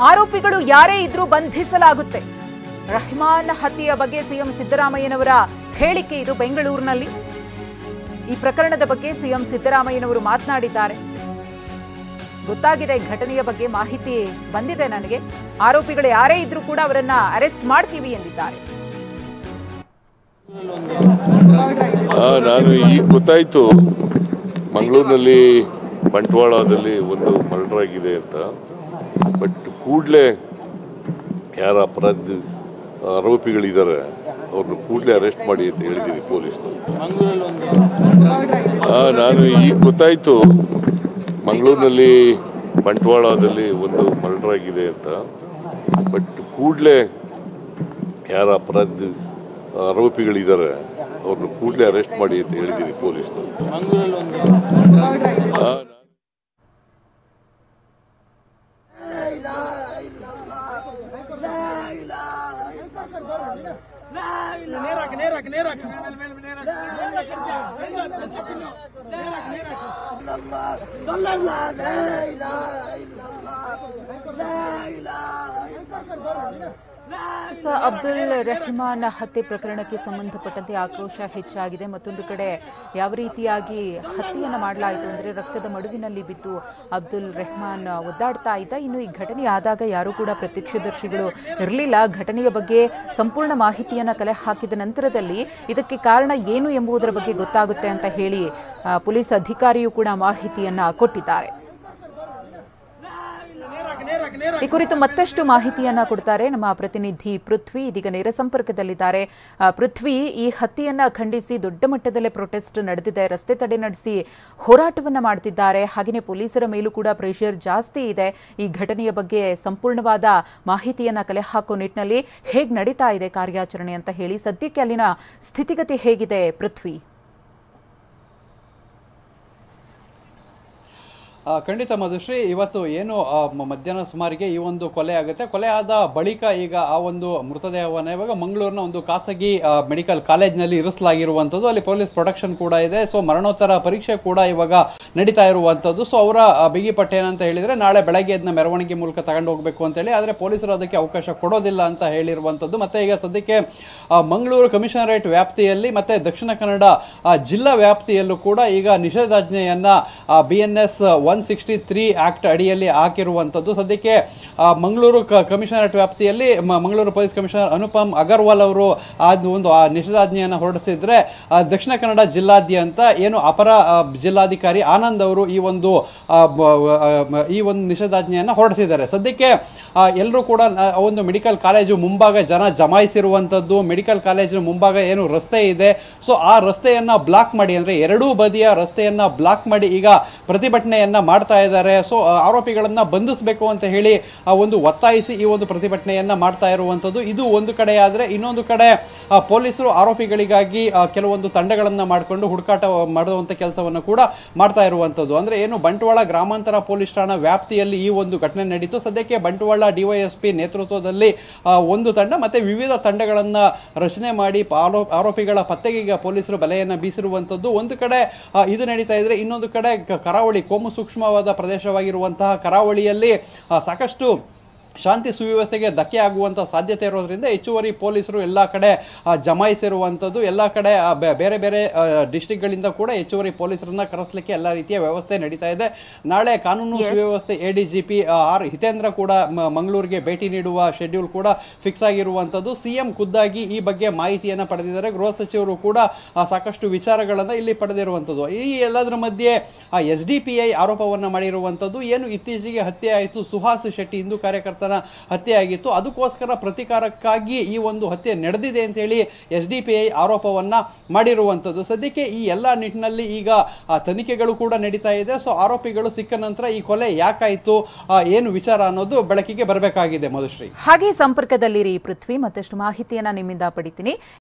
ಆರೋಪಿಗಳು ಯಾರೇ ಇದ್ರೂ ಬಂಧಿಸಲಾಗುತ್ತೆ. ರೆಹಮಾನ್ ಹತ್ಯೆಯ ಬಗ್ಗೆ ಸಿಎಂ ಸಿದ್ದರಾಮಯ್ಯನವರ ಹೇಳಿಕೆ ಇದು. ಬೆಂಗಳೂರಿನಲ್ಲಿ ಈ ಪ್ರಕರಣದ ಬಗ್ಗೆ ಸಿಎಂ ಸಿದ್ದರಾಮಯ್ಯನವರು ಮಾತನಾಡಿದ್ದಾರೆ. ಗೊತ್ತಾಗಿದೆ ಘಟನೆಯ ಬಗ್ಗೆ ಮಾಹಿತಿ ಬಂದಿದೆ ನನಗೆ. ಆರೋಪಿಗಳು ಯಾರೇ ಇದ್ರೂ ಕೂಡ ಅವರನ್ನ ಅರೆಸ್ಟ್ ಮಾಡ್ತೀವಿ ಎಂದಿದ್ದಾರೆ. ನಾನು ಈಗ ಗೊತ್ತಾಯ್ತು ಮಂಗಳೂರಿನಲ್ಲಿ ಬಂಟ್ವಾಳದಲ್ಲಿ ಒಂದು ಮರ್ಡರ್ ಆಗಿದೆ ಅಂತ. ಬಟ್ ಕೂಡಲೇ ಯಾರ ಆರೋಪಿಗಳಿದ್ದಾರೆ ಅವ್ರನ್ನ ಕೂಡಲೇ ಅರೆಸ್ಟ್ ಮಾಡಿ ಅಂತ ಹೇಳಿದ್ದೀನಿ ಪೊಲೀಸ್ನವರು. ನಾನು ಈಗ ಗೊತ್ತಾಯ್ತು ಮಂಗಳೂರಿನಲ್ಲಿ ಬಂಟ್ವಾಳದಲ್ಲಿ ಒಂದು ಮರ್ಡರ್ ಆಗಿದೆ ಅಂತ. ಬಟ್ ಕೂಡಲೇ ಯಾರ ಆರೋಪಿಗಳಿದ್ದಾರೆ ಅವ್ರನ್ನ ಕೂಡಲೇ ಅರೆಸ್ಟ್ ಮಾಡಿ ಅಂತ ಹೇಳಿದ್ದೀನಿ ಪೊಲೀಸ್ನವರು. ಅಬ್ದುಲ್ ರೆಹಮಾನ್ ಹತ್ಯೆ ಪ್ರಕರಣಕ್ಕೆ ಸಂಬಂಧಪಟ್ಟಂತೆ ಆಕ್ರೋಶ ಹೆಚ್ಚಾಗಿದೆ. ಮತ್ತೊಂದು ಕಡೆ ಯಾವ ರೀತಿಯಾಗಿ ಹತ್ಯೆಯನ್ನು ಮಾಡಲಾಯಿತು ಅಂದರೆ ರಕ್ತದ ಮಡುವಿನಲ್ಲಿ ಬಿದ್ದು ಅಬ್ದುಲ್ ರೆಹಮಾನ್ ಒದ್ದಾಡ್ತಾ ಇದ್ದ. ಇನ್ನು ಈ ಘಟನೆ ಆದಾಗ ಯಾರೂ ಕೂಡ ಪ್ರತ್ಯಕ್ಷದರ್ಶಿಗಳು ಇರಲಿಲ್ಲ. ಘಟನೆಯ ಬಗ್ಗೆ ಸಂಪೂರ್ಣ ಮಾಹಿತಿಯನ್ನು ಕಲೆ ಹಾಕಿದ ನಂತರದಲ್ಲಿ ಇದಕ್ಕೆ ಕಾರಣ ಏನು ಎಂಬುದರ ಬಗ್ಗೆ ಗೊತ್ತಾಗುತ್ತೆ ಅಂತ ಹೇಳಿ ಪೊಲೀಸ್ ಅಧಿಕಾರಿಯೂ ಕೂಡ ಮಾಹಿತಿಯನ್ನ ಕೊಟ್ಟಿದ್ದಾರೆ. ಈ ಕುರಿತು ಮತ್ತಷ್ಟು ಮಾಹಿತಿಯನ್ನ ಕೊಡ್ತಾರೆ ನಮ್ಮ ಪ್ರತಿನಿಧಿ ಪೃಥ್ವಿ. ಇದೀಗ ನೇರ ಸಂಪರ್ಕದಲ್ಲಿದ್ದಾರೆ. ಪೃಥ್ವಿ, ಈ ಹತ್ಯೆಯನ್ನ ಖಂಡಿಸಿ ದೊಡ್ಡ ಮಟ್ಟದಲ್ಲೇ ಪ್ರೊಟೆಸ್ಟ್ ನಡೆದಿದೆ. ರಸ್ತೆ ತಡೆ ನಡೆಸಿ ಹೋರಾಟವನ್ನ ಮಾಡ್ತಿದ್ದಾರೆ. ಹಾಗೆಯೇ ಪೊಲೀಸರ ಮೇಲೂ ಕೂಡ ಪ್ರೆಷರ್ ಜಾಸ್ತಿ ಇದೆ. ಈ ಘಟನೆಯ ಬಗ್ಗೆ ಸಂಪೂರ್ಣವಾದ ಮಾಹಿತಿಯನ್ನ ಕಲೆ ಹಾಕೋ ನಿಟ್ಟಿನಲ್ಲಿ ಹೇಗೆ ನಡೀತಾ ಇದೆ ಕಾರ್ಯಾಚರಣೆ ಅಂತ ಹೇಳಿ, ಸದ್ಯಕ್ಕೆ ಅಲ್ಲಿನ ಸ್ಥಿತಿಗತಿ ಹೇಗಿದೆ ಪೃಥ್ವಿ? ಖಂಡಿತ ಮಧುಶ್ರೀ, ಇವತ್ತು ಏನು ಮಧ್ಯಾಹ್ನ ಸುಮಾರಿಗೆ ಈ ಒಂದು ಕೊಲೆ ಆಗುತ್ತೆ. ಕೊಲೆ ಆದ ಬಳಿಕ ಈಗ ಆ ಒಂದು ಮೃತದೇಹವನ್ನು ಇವಾಗ ಮಂಗಳೂರಿನ ಒಂದು ಖಾಸಗಿ ಮೆಡಿಕಲ್ ಕಾಲೇಜ್ನಲ್ಲಿ ಇರಿಸಲಾಗಿರುವಂಥದ್ದು. ಅಲ್ಲಿ ಪೊಲೀಸ್ ಪ್ರೊಟೆಕ್ಷನ್ ಕೂಡ ಇದೆ. ಸೊ ಮರಣೋತ್ತರ ಪರೀಕ್ಷೆ ಕೂಡ ಇವಾಗ ನಡೀತಾ ಇರುವಂಥದ್ದು. ಸೊ ಅವರ ಬಿಗಿಪಟ್ಟು ಏನಂತ ಹೇಳಿದರೆ ನಾಳೆ ಬೆಳಗ್ಗೆ ಅದನ್ನ ಮೆರವಣಿಗೆ ಮೂಲಕ ತಗೊಂಡು ಹೋಗಬೇಕು ಅಂತೇಳಿ, ಆದರೆ ಪೊಲೀಸರು ಅದಕ್ಕೆ ಅವಕಾಶ ಕೊಡೋದಿಲ್ಲ ಅಂತ ಹೇಳಿರುವಂಥದ್ದು. ಮತ್ತೆ ಈಗ ಸದ್ಯಕ್ಕೆ ಮಂಗಳೂರು ಕಮಿಷನರೇಟ್ ವ್ಯಾಪ್ತಿಯಲ್ಲಿ ಮತ್ತೆ ದಕ್ಷಿಣ ಕನ್ನಡ ಜಿಲ್ಲಾ ವ್ಯಾಪ್ತಿಯಲ್ಲೂ ಕೂಡ ಈಗ ನಿಷೇಧಾಜ್ಞೆಯನ್ನ BNS 163 ಆಕ್ಟ್ ಅಡಿಯಲ್ಲಿ ಹಾಕಿರುವಂತದ್ದು. ಸದ್ಯಕ್ಕೆ ಮಂಗಳೂರು ಕಮಿಷನರೇಟ್ ವ್ಯಾಪ್ತಿಯಲ್ಲಿ ಮಂಗಳೂರು ಪೊಲೀಸ್ ಕಮಿಷನರ್ ಅನುಪಮ್ ಅಗರ್ವಾಲ್ ಅವರು ಒಂದು ನಿಷೇಧಾಜ್ಞೆಯನ್ನು ಹೊರಡಿಸಿದ್ರೆ, ದಕ್ಷಿಣ ಕನ್ನಡ ಜಿಲ್ಲಾದ್ಯಂತ ಏನು ಅಪರ ಜಿಲ್ಲಾಧಿಕಾರಿ ಆನಂದ್ ಅವರು ಈ ಒಂದು ನಿಷೇಧಾಜ್ಞೆಯನ್ನು ಹೊರಡಿಸಿದ್ದಾರೆ. ಸದ್ಯಕ್ಕೆ ಎಲ್ಲರೂ ಕೂಡ ಒಂದು ಮೆಡಿಕಲ್ ಕಾಲೇಜು ಮುಂಭಾಗ ಜನ ಜಮಾಯಿಸಿರುವಂತದ್ದು. ಮೆಡಿಕಲ್ ಕಾಲೇಜಿನ ಮುಂಭಾಗ ಏನು ರಸ್ತೆ ಇದೆ, ಸೊ ಆ ರಸ್ತೆಯನ್ನ ಬ್ಲಾಕ್ ಮಾಡಿ, ಅಂದ್ರೆ ಎರಡೂ ಬದಿಯ ರಸ್ತೆಯನ್ನ ಬ್ಲಾಕ್ ಮಾಡಿ ಈಗ ಪ್ರತಿಭಟನೆಯನ್ನ ಮಾಡ್ತಾ ಇದ್ದಾರೆ. ಸೊ ಆರೋಪಿಗಳನ್ನ ಬಂಧಿಸಬೇಕು ಅಂತ ಹೇಳಿ ಒಂದು ಒತ್ತಾಯಿಸಿ ಈ ಒಂದು ಪ್ರತಿಭಟನೆಯನ್ನ ಮಾಡ್ತಾ ಇರುವಂತದ್ದು. ಇದು ಒಂದು ಕಡೆ ಆದ್ರೆ, ಇನ್ನೊಂದು ಕಡೆ ಪೊಲೀಸರು ಆರೋಪಿಗಳಿಗಾಗಿ ಕೆಲವೊಂದು ತಂಡಗಳನ್ನ ಮಾಡಿಕೊಂಡು ಹುಡುಕಾಟ ಮಾಡುವಂತ ಕೆಲಸವನ್ನು ಕೂಡ ಮಾಡ್ತಾ ಇರುವಂತದ್ದು. ಅಂದ್ರೆ ಏನು ಬಂಟ್ವಾಳ ಗ್ರಾಮಾಂತರ ಪೊಲೀಸ್ ಠಾಣಾ ವ್ಯಾಪ್ತಿಯಲ್ಲಿ ಈ ಒಂದು ಘಟನೆ ನಡೀತು. ಸದ್ಯಕ್ಕೆ ಬಂಟ್ವಾಳ DYSP ನೇತೃತ್ವದಲ್ಲಿ ಒಂದು ತಂಡ ಮತ್ತೆ ವಿವಿಧ ತಂಡಗಳನ್ನ ರಚನೆ ಮಾಡಿ ಆರೋಪಿಗಳ ಪತ್ತೆಗೆ ಈಗ ಪೊಲೀಸರು ಬಲೆಯನ್ನ ಬೀಸಿರುವಂತದ್ದು. ಒಂದು ಕಡೆ ಇದು ನಡೀತಾ ಇದ್ರೆ, ಇನ್ನೊಂದು ಕಡೆ ಕರಾವಳಿ ಕೋಮು ಸೂಕ್ಷ್ಮವಾದ ಪ್ರದೇಶವಾಗಿರುವಂತಹ ಕರಾವಳಿಯಲ್ಲಿ ಸಾಕಷ್ಟು ಶಾಂತಿ ಸುವ್ಯವಸ್ಥೆಗೆ ಧಕ್ಕೆ ಆಗುವಂತ ಸಾಧ್ಯತೆ ಇರೋದ್ರಿಂದ ಹೆಚ್ಚುವರಿ ಪೊಲೀಸರು ಎಲ್ಲಾ ಕಡೆ ಜಮಾಯಿಸಿರುವಂತದ್ದು. ಎಲ್ಲಾ ಕಡೆ ಬೇರೆ ಬೇರೆ ಡಿಸ್ಟ್ರಿಕ್ಟ್ಗಳಿಂದ ಕೂಡ ಹೆಚ್ಚುವರಿ ಪೊಲೀಸರನ್ನ ಕರೆಸಲಿಕ್ಕೆ ಎಲ್ಲಾ ರೀತಿಯ ವ್ಯವಸ್ಥೆ ನಡೀತಾ ಇದೆ. ನಾಳೆ ಕಾನೂನು ಸುವ್ಯವಸ್ಥೆ ADGP R ಹಿತೇಂದ್ರ ಕೂಡ ಮಂಗಳೂರಿಗೆ ಭೇಟಿ ನೀಡುವ ಶೆಡ್ಯೂಲ್ ಕೂಡ ಫಿಕ್ಸ್ ಆಗಿರುವಂತದ್ದು. CM ಖುದ್ದಾಗಿ ಈ ಬಗ್ಗೆ ಮಾಹಿತಿಯನ್ನ ಪಡೆದಿದ್ದಾರೆ. ಗೃಹ ಸಚಿವರು ಕೂಡ ಸಾಕಷ್ಟು ವಿಚಾರಗಳನ್ನ ಇಲ್ಲಿ ಪಡೆದಿರುವಂತದ್ದು. ಈ ಎಲ್ಲದರ ಮಧ್ಯೆ SDPI ಆರೋಪವನ್ನ ಮಾಡಿರುವಂತದ್ದು. ಏನು ಇತ್ತೀಚೆಗೆ ಹತ್ಯೆ ಆಯಿತು, ಸುಹಾಸ್ ಶೆಟ್ಟಿ ಹಿಂದೂ ಕಾರ್ಯಕರ್ತ ಹತ್ಯೆ ಆಗಿತ್ತು, ಅದಕ್ಕೋಸ್ಕರ ಪ್ರತಿಕಾರಕ್ಕಾಗಿ ಈ ಒಂದು ಹತ್ಯೆ ನಡೆದಿದೆ ಅಂತ ಹೇಳಿ SDPI ಆರೋಪವನ್ನ ಮಾಡಿರುವಂತದ್ದು. ಸದ್ಯಕ್ಕೆ ಈ ಎಲ್ಲಾ ನಿಟ್ಟಿನಲ್ಲಿ ಈಗ ತನಿಖೆಗಳು ಕೂಡ ನಡೀತಾ ಇದೆ. ಸೊ ಆರೋಪಿಗಳು ಸಿಕ್ಕ ನಂತರ ಈ ಕೊಲೆ ಯಾಕಾಯ್ತು, ಏನು ವಿಚಾರ ಅನ್ನೋದು ಬೆಳಕಿಗೆ ಬರಬೇಕಾಗಿದೆ ಮಧುಶ್ರೀ. ಹಾಗೆ ಸಂಪರ್ಕದಲ್ಲಿರಿ ಪೃಥ್ವಿ, ಮತ್ತಷ್ಟು ಮಾಹಿತಿಯನ್ನ ನಿಮ್ಮಿಂದ ಪಡಿತೀನಿ.